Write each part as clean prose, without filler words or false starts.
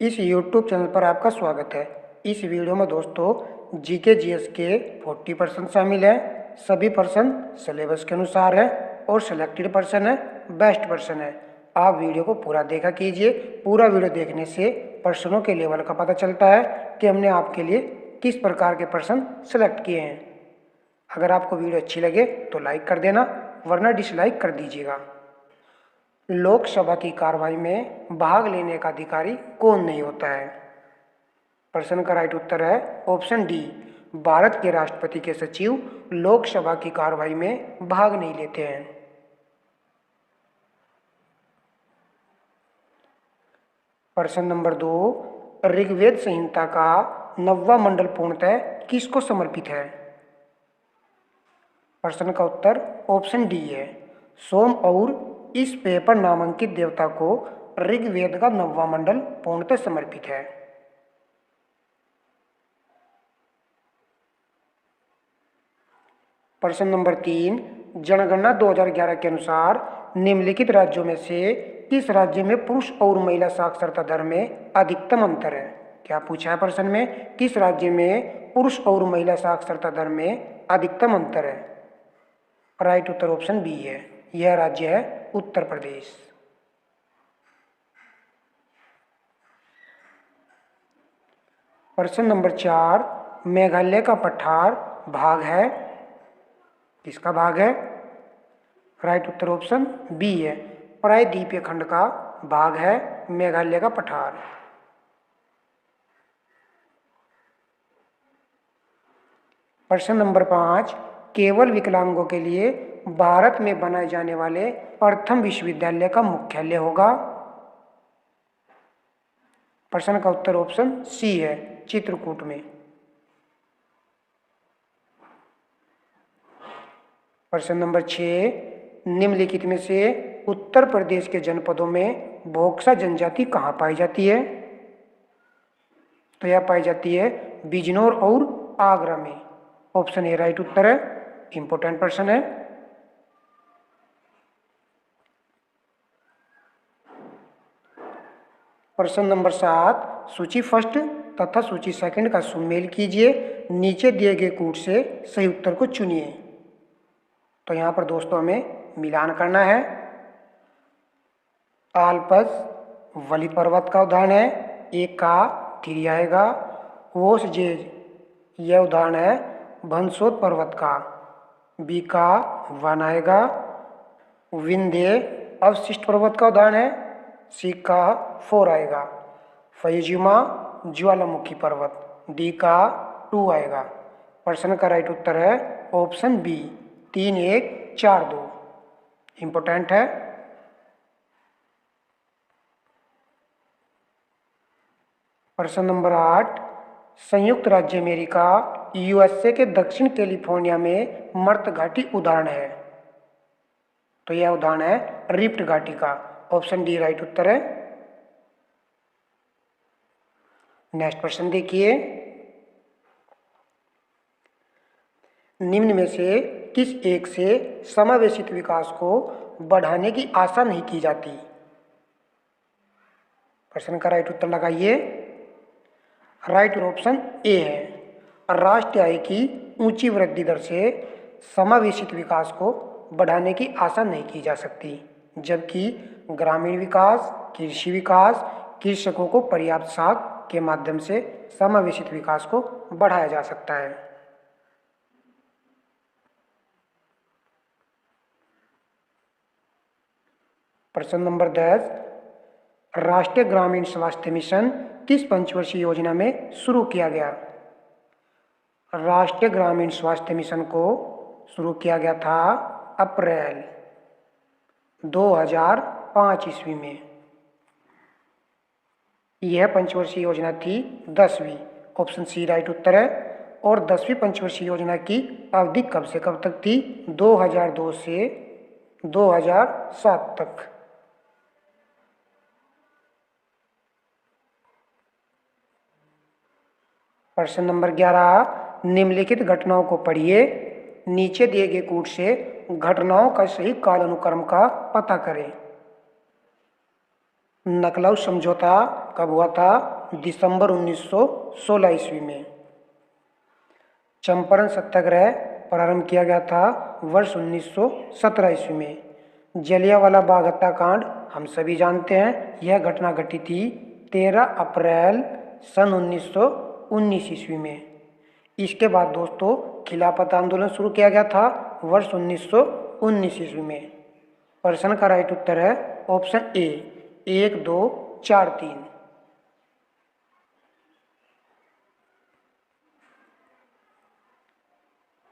इस YouTube channel पर आपका स्वागत है। इस वीडियो में दोस्तों जीके जीएस के 40% शामिल हैं। सभी पर्सन सिलेबस के अनुसार है और सिलेक्टेड पर्सन है, बेस्ट पर्सन है। आप वीडियो को पूरा देखा कीजिए। पूरा वीडियो देखने से पर्सनों के लेवल का पता चलता है कि हमने आपके लिए किस प्रकार के पर्सन सेलेक्ट किए हैं। अगर आपको वीडियो अच्छी लगे तो लाइक कर देना, वरना डिसलाइक कर दीजिएगा। लोकसभा की कार्रवाई में भाग लेने का अधिकारी कौन नहीं होता है? प्रश्न का राइट उत्तर है ऑप्शन डी, भारत के राष्ट्रपति के सचिव लोकसभा की कार्रवाई में भाग नहीं लेते हैं। प्रश्न नंबर 2, ऋग्वेद संहिता का 9वां मंडल पूर्णतः किसको समर्पित है? प्रश्न का उत्तर ऑप्शन डी है सोम और इस पेपर नामांकित देवता को ऋग्वेद का 9वां मंडल पूर्णतः समर्पित है। प्रश्न नंबर 3, जनगणना 2011 के अनुसार निम्नलिखित राज्यों में से किस राज्य में पुरुष और महिला साक्षरता दर में अधिकतम अंतर है? क्या पूछा है प्रश्न में, किस राज्य में पुरुष और महिला साक्षरता दर में अधिकतम अंतर है? राइट उत्तर ऑप्शन बी है, यह राज्य है उत्तर प्रदेश। प्रश्न नंबर 4, मेघालय का पठार भाग है, किसका भाग है? राइट उत्तर ऑप्शन बी है, प्रायद्वीपीय खंड का भाग है मेघालय का पठार। प्रश्न नंबर 5, केवल विकलांगों के लिए भारत में बनाए जाने वाले प्रथम विश्वविद्यालय का मुख्यालय होगा? प्रश्न का उत्तर ऑप्शन सी है, चित्रकूट में। प्रश्न नंबर 6, निम्नलिखित में से उत्तर प्रदेश के जनपदों में बोक्सा जनजाति कहाँ पाई जाती है? तो यह पाई जाती है बिजनौर और आगरा में। ऑप्शन ए राइट उत्तर है, इंपॉर्टेंट प्रश्न है। प्रश्न नंबर 7, सूची फर्स्ट तथा सूची सेकंड का सुमेल कीजिए, नीचे दिए गए कूट से सही उत्तर को चुनिए। तो यहाँ पर दोस्तों हमें मिलान करना है। आल्पस वली पर्वत का उदाहरण है, एक का 3 आएगा। वोसजेज यह उदाहरण है भंसोद पर्वत का, बी का 1 आएगा। विंध्य अवशिष्ट पर्वत का उदाहरण है, सी का 4 आएगा। फयुजिमा ज्वालामुखी पर्वत, डी का 2 आएगा। प्रश्न का राइट उत्तर है ऑप्शन बी, 3 1 4 2, इंपॉर्टेंट है। प्रश्न नंबर 8, संयुक्त राज्य अमेरिका यूएसए के दक्षिण कैलिफोर्निया में मर्त घाटी उदाहरण है। तो यह उदाहरण है रिफ्ट घाटी का। ऑप्शन डी राइट उत्तर है। नेक्स्ट प्रश्न देखिए, निम्न में से किस एक से समावेशित विकास को बढ़ाने की आशा नहीं की जाती? प्रश्न का राइट उत्तर लगाइए। राइट ऑप्शन ए है, राष्ट्रीय आय की ऊंची वृद्धि दर से समावेशित विकास को बढ़ाने की आशा नहीं की जा सकती, जबकि ग्रामीण विकास, कृषि विकास, कृषकों को पर्याप्त साख के माध्यम से समावेशित विकास को बढ़ाया जा सकता है। प्रश्न नंबर 10, राष्ट्रीय ग्रामीण स्वास्थ्य मिशन किस पंचवर्षीय योजना में शुरू किया गया? राष्ट्रीय ग्रामीण स्वास्थ्य मिशन को शुरू किया गया था अप्रैल 2005 ईस्वी में। यह पंचवर्षीय योजना थी 10वीं। ऑप्शन सी राइट उत्तर है। और 10वीं पंचवर्षीय योजना की अवधि कब से कब तक थी? 2002 से 2007 तक। प्रश्न नंबर 11, निम्नलिखित घटनाओं को पढ़िए, नीचे दिए गए कूट से घटनाओं का सही कालानुक्रम का पता करें। नकलऊ समझौता कब हुआ था? दिसंबर 1916 ईस्वी में। चंपारण सत्याग्रह प्रारंभ किया गया था वर्ष 1917 ईस्वी में। जलियांवाला बाग हत्याकांड हम सभी जानते हैं, यह घटना घटी थी 13 अप्रैल सन 1919 ईस्वी में। इसके बाद दोस्तों खिलाफत आंदोलन शुरू किया गया था वर्ष 1919 ईस्वी में। प्रश्न का राइट उत्तर है ऑप्शन ए 1, 2, 4, 3।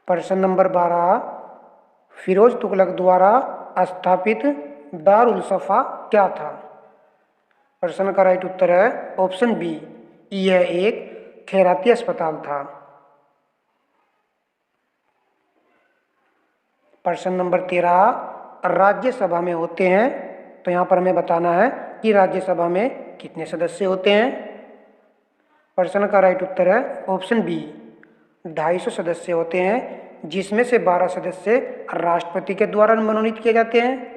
प्रश्न नंबर 12, फिरोज तुगलक द्वारा स्थापित दारुल सफा क्या था? प्रश्न का राइट उत्तर है ऑप्शन बी, यह एक खैराती अस्पताल था। प्रश्न नंबर 13, राज्यसभा में होते हैं, तो यहाँ पर हमें बताना है कि राज्यसभा में कितने सदस्य होते हैं। प्रश्न का राइट उत्तर है ऑप्शन बी, 250 सदस्य होते हैं, जिसमें से 12 सदस्य राष्ट्रपति के द्वारा मनोनीत किए जाते हैं।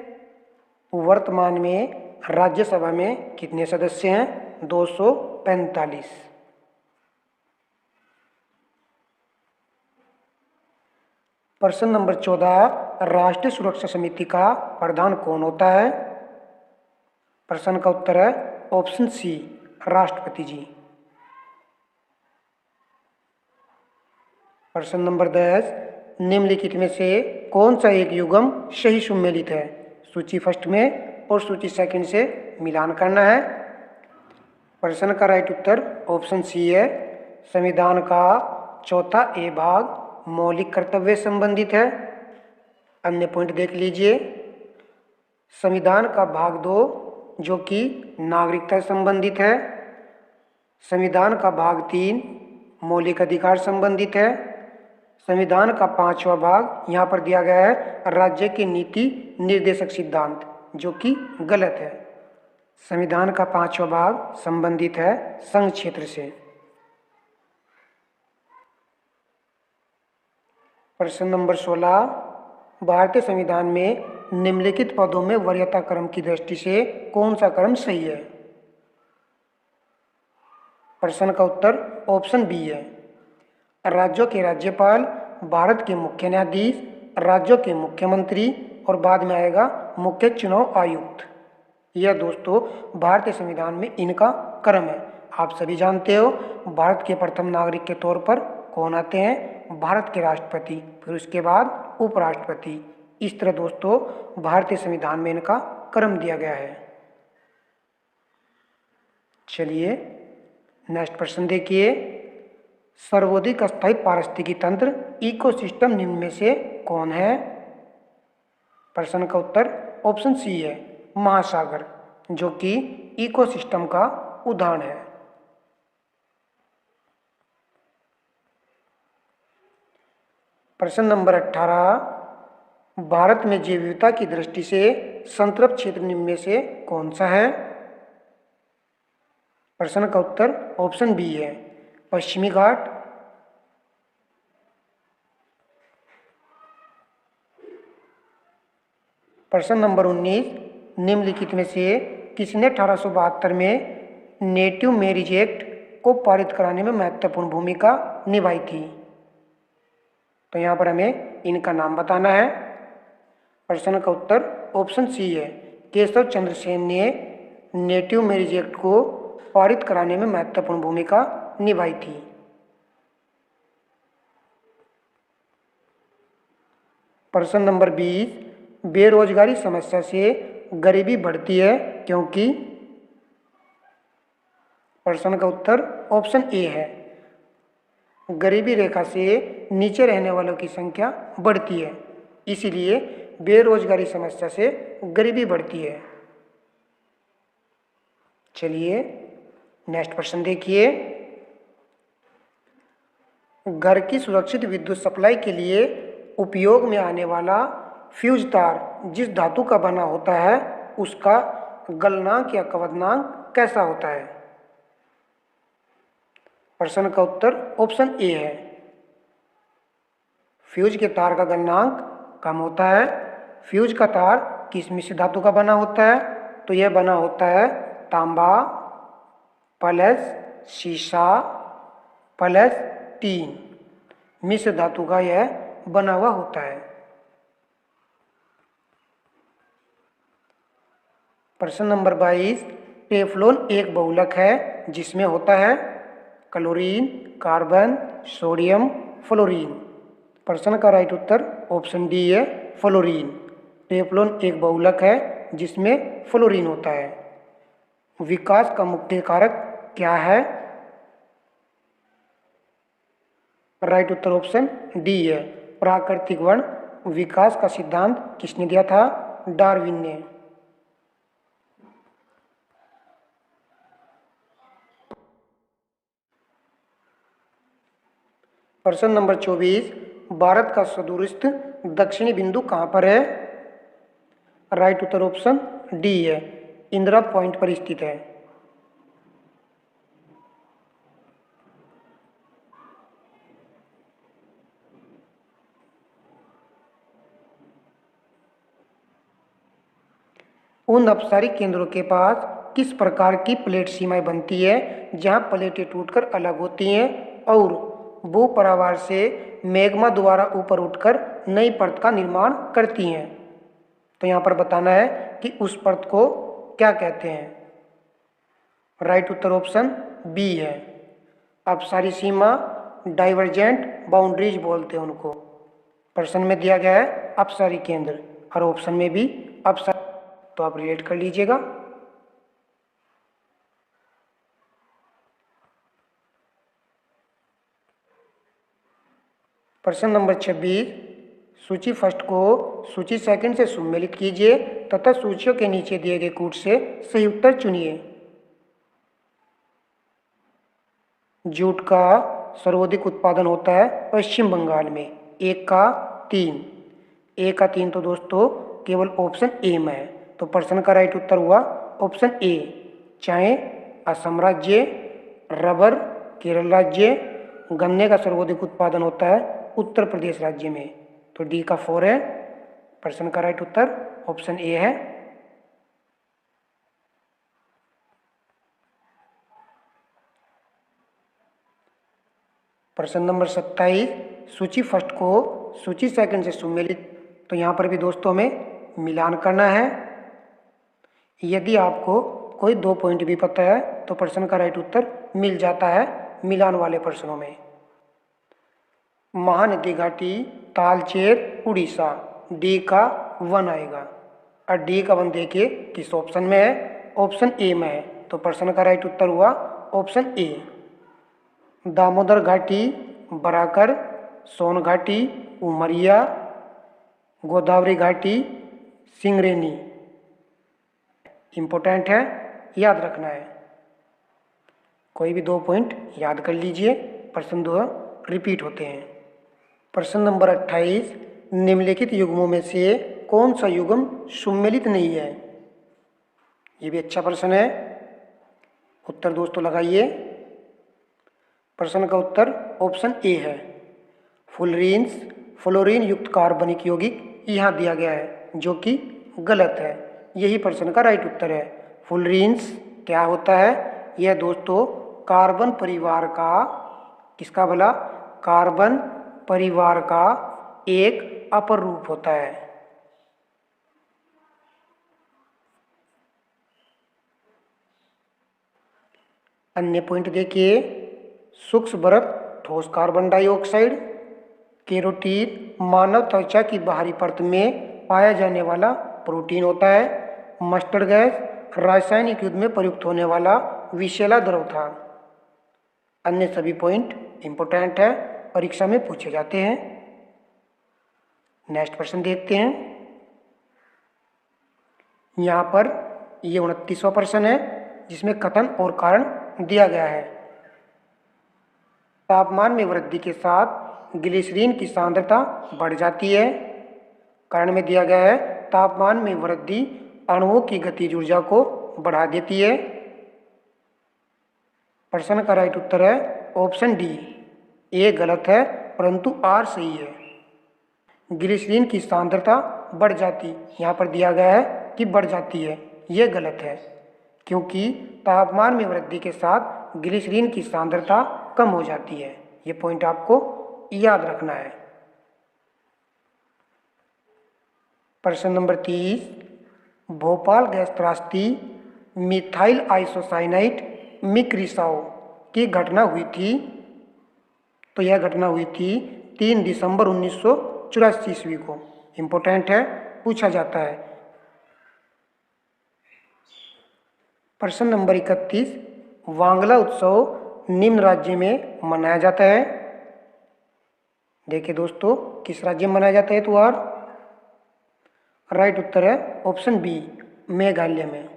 वर्तमान में राज्यसभा में कितने सदस्य हैं? 245। प्रश्न नंबर 14, राष्ट्रीय सुरक्षा समिति का प्रधान कौन होता है? प्रश्न का उत्तर है ऑप्शन सी, राष्ट्रपति जी। प्रश्न नंबर 10, निम्नलिखित में से कौन सा एक युग्म सही सुमेलित है? सूची फर्स्ट में और सूची सेकंड से मिलान करना है। प्रश्न का राइट उत्तर ऑप्शन सी है, संविधान का चौथा ए भाग मौलिक कर्तव्य संबंधित है। अन्य पॉइंट देख लीजिए। संविधान का भाग 2 जो कि नागरिकता संबंधित है। संविधान का भाग 3 मौलिक अधिकार संबंधित है। संविधान का 5वां भाग यहाँ पर दिया गया है राज्य की नीति निर्देशक सिद्धांत, जो कि गलत है। संविधान का 5वां भाग संबंधित है संघ क्षेत्र से। प्रश्न नंबर 16, भारतीय संविधान में निम्नलिखित पदों में वरीयता क्रम की दृष्टि से कौन सा क्रम सही है? प्रश्न का उत्तर ऑप्शन बी है, राज्यों के राज्यपाल, भारत के मुख्य न्यायाधीश, राज्यों के मुख्यमंत्री और बाद में आएगा मुख्य चुनाव आयुक्त। यह दोस्तों भारतीय संविधान में इनका क्रम है। आप सभी जानते हो भारत के प्रथम नागरिक के तौर पर कौन आते हैं? भारत के राष्ट्रपति, फिर उसके बाद उपराष्ट्रपति। इस तरह दोस्तों भारतीय संविधान में इनका क्रम दिया गया है। चलिए नेक्स्ट प्रश्न देखिए। सर्वाधिक अस्थायी पारिस्थितिकी तंत्र इकोसिस्टम निम्न में से कौन है? प्रश्न का उत्तर ऑप्शन सी है, महासागर, जो कि इकोसिस्टम का उदाहरण है। प्रश्न नंबर 18, भारत में जैव विविधता की दृष्टि से संतृप्त क्षेत्र निम्न में से कौन सा है? प्रश्न का उत्तर ऑप्शन बी है, पश्चिमी घाट। प्रश्न नंबर 19, निम्नलिखित में से किसने 1872 में नेटिव मैरिज एक्ट को पारित कराने में महत्वपूर्ण भूमिका निभाई थी? तो यहाँ पर हमें इनका नाम बताना है। प्रश्न का उत्तर ऑप्शन सी है, केशव चंद्र सेन ने नेटिव मैरिज एक्ट को पारित कराने में महत्वपूर्ण भूमिका निभाई थी। प्रश्न नंबर 20, बेरोजगारी समस्या से गरीबी बढ़ती है क्योंकि? प्रश्न का उत्तर ऑप्शन ए है, गरीबी रेखा से नीचे रहने वालों की संख्या बढ़ती है, इसीलिए बेरोजगारी समस्या से गरीबी बढ़ती है। चलिए नेक्स्ट प्रश्न देखिए। घर की सुरक्षित विद्युत सप्लाई के लिए उपयोग में आने वाला फ्यूज तार जिस धातु का बना होता है उसका गलनांक या कवदनांक कैसा होता है? प्रश्न का उत्तर ऑप्शन ए है, फ्यूज के तार का गलनांक कम होता है। फ्यूज का तार किस मिश्र धातु का बना होता है? तो यह बना होता है तांबा, प्लस सीसा प्लस टीन मिश्र धातु का यह बना हुआ होता है। प्रश्न नंबर 22, टेफ्लॉन एक बहुलक है जिसमें होता है क्लोरीन, कार्बन, सोडियम, फ्लोरीन। प्रश्न का राइट उत्तर ऑप्शन डी है, फ्लोरीन। टेफ्लॉन एक बहुलक है जिसमें फ्लोरीन होता है। विकास का मुख्य कारक क्या है? राइट उत्तर ऑप्शन डी है, प्राकृतिक वर्ण। विकास का सिद्धांत किसने दिया था? डार्विन ने। प्रश्न नंबर 24, भारत का सुदूरस्थ दक्षिणी बिंदु कहाँ पर है? राइट उत्तर ऑप्शन डी है, इंदिरा पॉइंट पर स्थित है। उन अपसारिक केंद्रों के पास किस प्रकार की प्लेट सीमाएं बनती है जहां प्लेटें टूटकर अलग होती हैं और भूपरावार से मैग्मा द्वारा ऊपर उठकर नई परत का निर्माण करती हैं? तो यहाँ पर बताना है कि उस परत को क्या कहते हैं। राइट उत्तर ऑप्शन बी है, अपसारी सीमा, डाइवर्जेंट बाउंड्रीज बोलते हैं उनको। प्रश्न में दिया गया है अपसारी केंद्र और ऑप्शन में भी अपसारी, तो आप रिलेट कर लीजिएगा। प्रश्न नंबर 26, सूची फर्स्ट को सूची सेकंड से सम्मिलित कीजिए तथा सूचियों के नीचे दिए गए कूट से सही उत्तर चुनिए। जूट का सर्वाधिक उत्पादन होता है पश्चिम बंगाल में, 1 का 3। 1 का 3 तो दोस्तों केवल ऑप्शन ए में है, तो प्रश्न का राइट उत्तर हुआ ऑप्शन ए। चाय असम राज्य, रबर केरल राज्य, गन्ने का सर्वाधिक उत्पादन होता है उत्तर प्रदेश राज्य में, तो डी का 4 है। प्रश्न का राइट उत्तर ऑप्शन ए है। प्रश्न नंबर 27, सूची फर्स्ट को सूची सेकंड से सम्मिलित, तो यहाँ पर भी दोस्तों हमें मिलान करना है। यदि आपको कोई 2 पॉइंट भी पता है तो प्रश्न का राइट उत्तर मिल जाता है मिलान वाले प्रश्नों में। महानदी घाटी, तालचेर, उड़ीसा, डी का 1 आएगा। और डी का 1 देखिए किस ऑप्शन में है? ऑप्शन ए में है, तो प्रश्न का राइट उत्तर हुआ ऑप्शन ए। दामोदर घाटी, बराकर, सोन घाटी, उमरिया, गोदावरी घाटी, सिंगरेनी। इम्पोर्टेंट है, याद रखना है। कोई भी 2 पॉइंट याद कर लीजिए, प्रश्न 2 रिपीट होते हैं। प्रश्न नंबर 28, निम्नलिखित युग्मों में से कौन सा युग्म सम्मिलित नहीं है? ये भी अच्छा प्रश्न है, उत्तर दोस्तों लगाइए। प्रश्न का उत्तर ऑप्शन ए है, फुलरीन्स, फ्लोरीन युक्त कार्बनिक यौगिक यहाँ दिया गया है, जो कि गलत है। यही प्रश्न का राइट उत्तर है। फुलरीन्स क्या होता है? यह दोस्तों कार्बन परिवार का, किसका भला? कार्बन परिवार का एक अपर रूप होता है। अन्य पॉइंट देखिए, सूक्ष्म बर्फ ठोस कार्बन डाइऑक्साइड, केरोटीन मानव त्वचा की बाहरी परत में पाया जाने वाला प्रोटीन होता है, मस्टर्ड गैस रासायनिक युद्ध में प्रयुक्त होने वाला विषैला द्रव था। अन्य सभी पॉइंट इंपोर्टेंट है, परीक्षा में पूछे जाते हैं। नेक्स्ट प्रश्न देखते हैं। यहाँ पर ये 29वां प्रश्न है जिसमें कथन और कारण दिया गया है। तापमान में वृद्धि के साथ ग्लिसरीन की सांद्रता बढ़ जाती है। कारण में दिया गया है तापमान में वृद्धि अणुओं की गतिज ऊर्जा को बढ़ा देती है। प्रश्न का राइट उत्तर है ऑप्शन डी। ए गलत है परंतु आर सही है। ग्लिसरीन की सांद्रता बढ़ जाती, यहाँ पर दिया गया है कि बढ़ जाती है, ये गलत है। क्योंकि तापमान में वृद्धि के साथ ग्लिसरीन की सांद्रता कम हो जाती है। ये पॉइंट आपको याद रखना है। प्रश्न नंबर 30, भोपाल गैस त्रासदी मिथाइल आइसोसाइनाइड मिक रिसाव की घटना हुई थी। तो यह घटना हुई थी 3 दिसंबर 1984 ईस्वी को। इम्पोर्टेंट है, पूछा जाता है। प्रश्न नंबर 31, वांगला उत्सव निम्न राज्य में मनाया जाता है। देखिए दोस्तों, किस राज्य में मनाया जाता है त्योहार? राइट उत्तर है ऑप्शन बी, मेघालय में।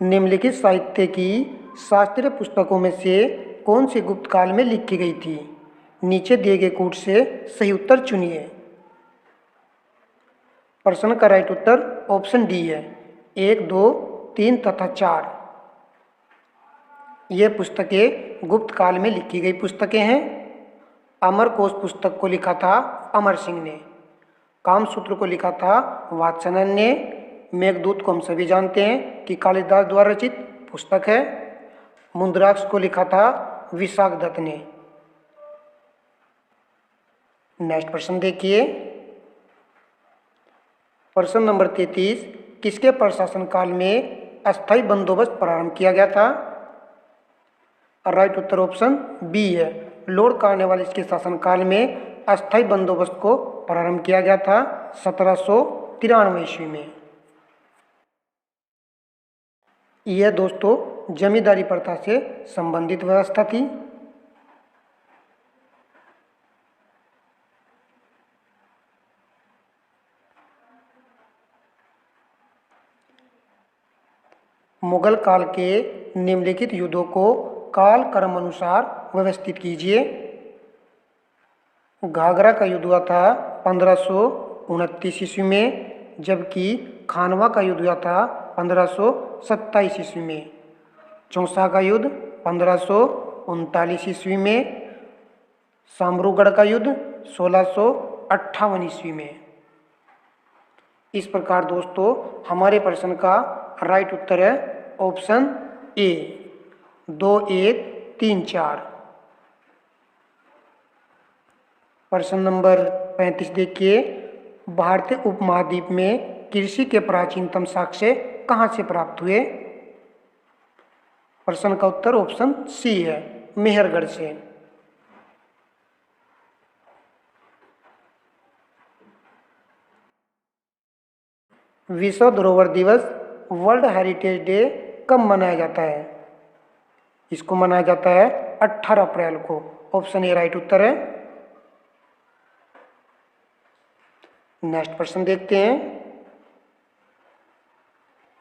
निम्नलिखित साहित्य की शास्त्रीय पुस्तकों में से कौन सी गुप्त काल में लिखी गई थी? नीचे दिए गए कूट से सही उत्तर चुनिए। प्रश्न का राइट उत्तर ऑप्शन डी है, 1, 2, 3 तथा 4। ये पुस्तकें गुप्त काल में लिखी गई पुस्तकें हैं। अमरकोश पुस्तक को लिखा था अमर सिंह ने। कामसूत्र को लिखा था वात्स्यायन ने। मेघदूत को हम सभी जानते हैं कि कालिदास द्वारा रचित पुस्तक है। मुद्राक्ष को लिखा था विशाख दत्त ने। नेक्स्ट प्रश्न देखिए। प्रश्न नंबर 33, किसके प्रशासन काल में अस्थायी बंदोबस्त प्रारंभ किया गया था? राइट उत्तर ऑप्शन बी है, लॉर्ड कॉर्नवालिस के शासनकाल में अस्थायी बंदोबस्त को प्रारंभ किया गया था 1793 ईस्वी में। यह दोस्तों जमींदारी प्रथा से संबंधित व्यवस्था थी। मुगल काल के निम्नलिखित युद्धों को काल क्रम अनुसार व्यवस्थित कीजिए। घाघरा का युद्ध हुआ था 1529 ईस्वी में, जबकि खानवा का युद्ध हुआ था 1527 ईस्वी में। चौसा का युद्ध 1539 ईस्वी में। साम्रूगढ़ का युद्ध 1658 ईस्वी में। इस प्रकार दोस्तों हमारे प्रश्न का राइट उत्तर है ऑप्शन ए, 2, 1, 3, 4। प्रश्न नंबर 35 देखिए। भारतीय उपमहाद्वीप में कृषि के प्राचीनतम साक्ष्य कहाँ से प्राप्त हुए? प्रश्न का उत्तर ऑप्शन सी है, मेहरगढ़ से। विश्व धरोहर दिवस वर्ल्ड हेरिटेज डे कब मनाया जाता है? इसको मनाया जाता है 18 अप्रैल को। ऑप्शन ए राइट उत्तर है। नेक्स्ट प्रश्न देखते हैं।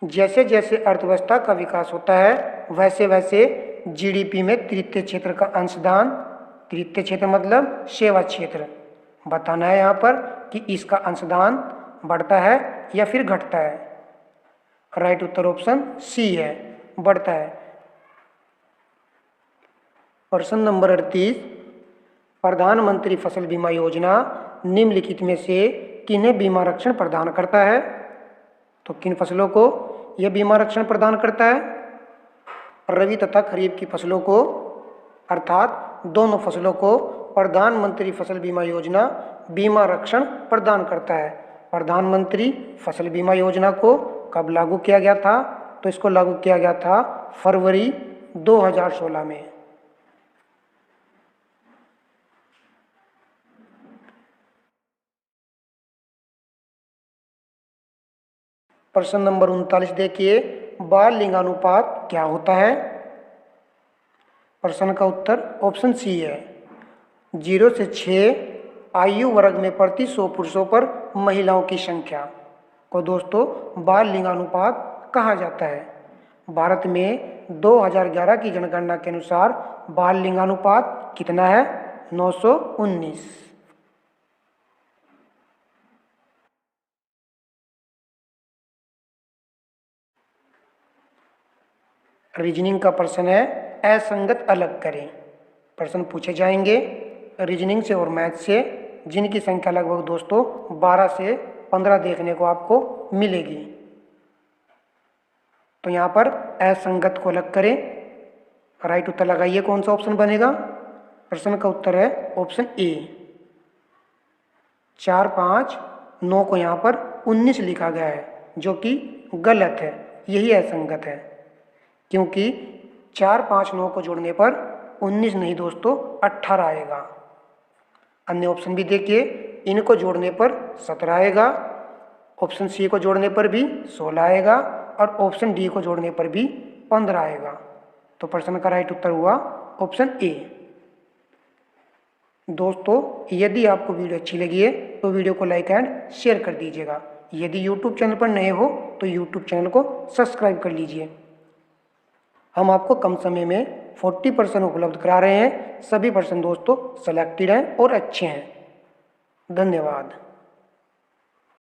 जैसे जैसे अर्थव्यवस्था का विकास होता है वैसे वैसे जीडीपी में तृतीय क्षेत्र का अंशदान, तृतीय क्षेत्र मतलब सेवा क्षेत्र, बताना है यहाँ पर कि इसका अंशदान बढ़ता है या फिर घटता है। राइट उत्तर ऑप्शन सी है, बढ़ता है। प्रश्न नंबर 38, प्रधानमंत्री फसल बीमा योजना निम्नलिखित में से किन्हें बीमा रक्षण प्रदान करता है? तो किन फसलों को यह बीमा रक्षण प्रदान करता है? रबी तथा खरीफ की फसलों को, अर्थात दोनों फसलों को प्रधानमंत्री फसल बीमा योजना बीमा रक्षण प्रदान करता है। प्रधानमंत्री फसल बीमा योजना को कब लागू किया गया था? तो इसको लागू किया गया था फरवरी 2016 में। प्रश्न नंबर 39 देखिए। बाल लिंगानुपात क्या होता है? प्रश्न का उत्तर ऑप्शन सी है, 0 से 6 आयु वर्ग में प्रति 100 पुरुषों पर महिलाओं की संख्या को दोस्तों बाल लिंगानुपात कहा जाता है। भारत में 2011 की जनगणना के अनुसार बाल लिंगानुपात कितना है? 919। रीजनिंग का प्रश्न है, असंगत अलग करें। प्रश्न पूछे जाएंगे रीजनिंग से और मैथ से। जिनकी संख्या लगभग दोस्तों 12 से 15 देखने को आपको मिलेगी। तो यहाँ पर असंगत को अलग करें, राइट उत्तर लगाइए कौन सा ऑप्शन बनेगा। प्रश्न का उत्तर है ऑप्शन ए। 4, 5, 9 को यहाँ पर 19 लिखा गया है, जो कि गलत है, यही असंगत है, क्योंकि 4, 5, 9 को जोड़ने पर 19 नहीं दोस्तों 18 आएगा। अन्य ऑप्शन भी देखिए, इनको जोड़ने पर 17 आएगा, ऑप्शन सी को जोड़ने पर भी 16 आएगा और ऑप्शन डी को जोड़ने पर भी 15 आएगा। तो प्रश्न का राइट उत्तर हुआ ऑप्शन ए। दोस्तों यदि आपको वीडियो अच्छी लगी है तो वीडियो को लाइक एंड शेयर कर दीजिएगा। यदि यूट्यूब चैनल पर नए हो तो यूट्यूब चैनल को सब्सक्राइब कर लीजिए। हम आपको कम समय में 40% उपलब्ध करा रहे हैं। सभी पर्सन दोस्तों सेलेक्टेड हैं और अच्छे हैं। धन्यवाद।